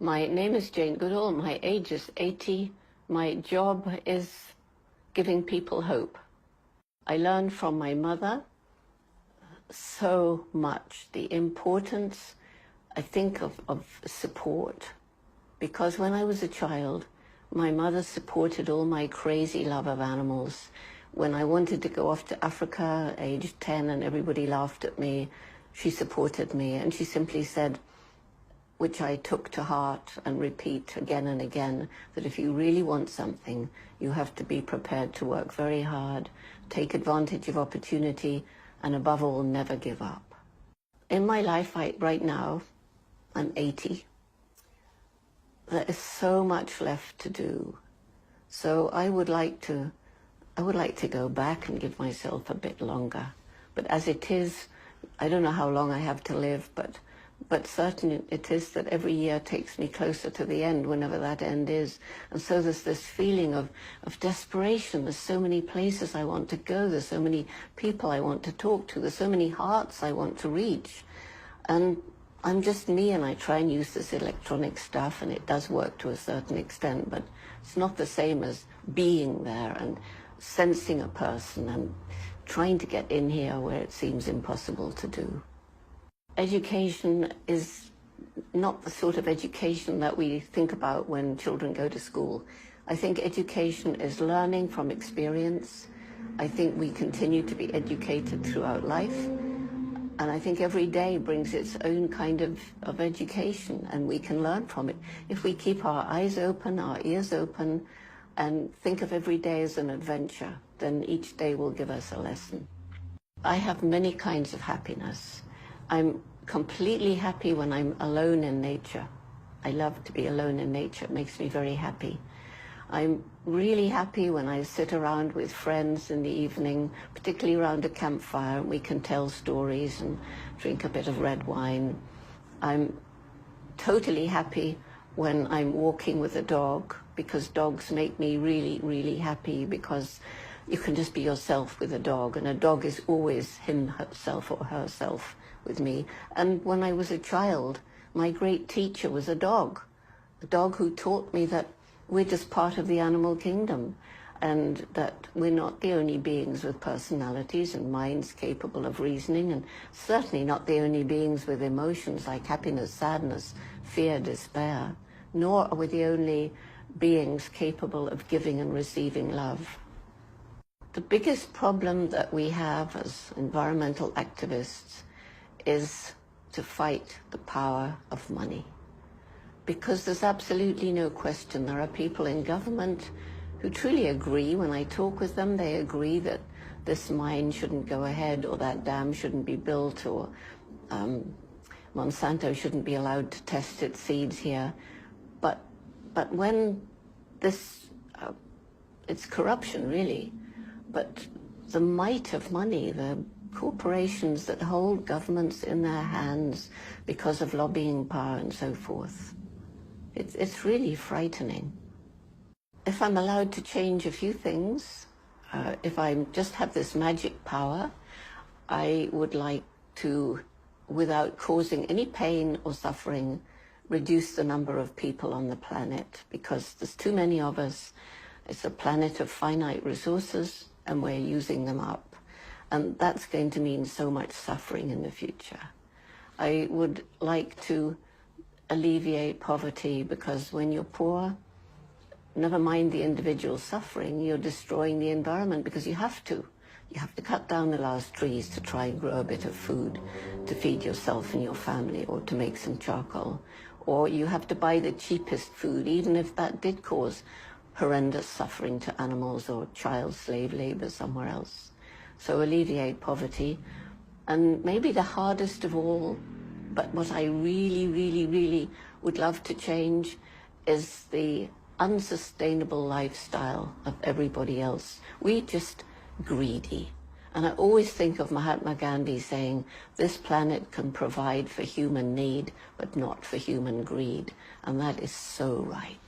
My name is Jane Goodall. My age is 80. My job is giving people hope. I learned from my mother so much, the importance, I think, of support. Because when I was a child, my mother supported all my crazy love of animals. When I wanted to go off to Africa, aged 10, and everybody laughed at me, she supported me, and she simply said, which I took to heart and repeat again and again, that if you really want something, you have to be prepared to work very hard, take advantage of opportunity, and above all, never give up. In my life right now, I'm 80. There is so much left to do. So I would like to go back and give myself a bit longer. But as it is, I don't know how long I have to live, but certain it is that every year takes me closer to the end, whenever that end is. And so there's this feeling of desperation. There's so many places I want to go. There's so many people I want to talk to. There's so many hearts I want to reach. And I'm just me, and I try and use this electronic stuff, and it does work to a certain extent, but it's not the same as being there and sensing a person and trying to get in here where it seems impossible to do. Education is not the sort of education that we think about when children go to school. I think education is learning from experience. I think we continue to be educated throughout life. And I think every day brings its own kind of education, and we can learn from it. If we keep our eyes open, our ears open, and think of every day as an adventure, then each day will give us a lesson. I have many kinds of happiness. I'm completely happy when I'm alone in nature. I love to be alone in nature. It makes me very happy. I'm really happy when I sit around with friends in the evening, particularly around a campfire, and we can tell stories and drink a bit of red wine. I'm totally happy when I'm walking with a dog, because dogs make me really, really happy, because you can just be yourself with a dog, and a dog is always himself or herself with me. And when I was a child, my great teacher was a dog who taught me that we're just part of the animal kingdom, and that we're not the only beings with personalities and minds capable of reasoning, and certainly not the only beings with emotions like happiness, sadness, fear, despair, nor are we the only beings capable of giving and receiving love. The biggest problem that we have as environmental activists is to fight the power of money. Because there's absolutely no question, there are people in government who truly agree. When I talk with them, they agree that this mine shouldn't go ahead, or that dam shouldn't be built, or Monsanto shouldn't be allowed to test its seeds here. But when this, it's corruption really, but the might of money, the corporations that hold governments in their hands because of lobbying power and so forth, it's really frightening. If I'm allowed to change a few things, if I just have this magic power, I would like to, without causing any pain or suffering, reduce the number of people on the planet, because there's too many of us. It's a planet of finite resources, and we're using them up. And that's going to mean so much suffering in the future. I would like to alleviate poverty, because when you're poor, never mind the individual suffering, you're destroying the environment, because you have to. You have to cut down the last trees to try and grow a bit of food to feed yourself and your family, or to make some charcoal. Or you have to buy the cheapest food, even if that did cause horrendous suffering to animals or child slave labor somewhere else. So alleviate poverty. And maybe the hardest of all, but what I really, really, really would love to change, is the unsustainable lifestyle of everybody else. We're just greedy. And I always think of Mahatma Gandhi saying, this planet can provide for human need, but not for human greed. And that is so right.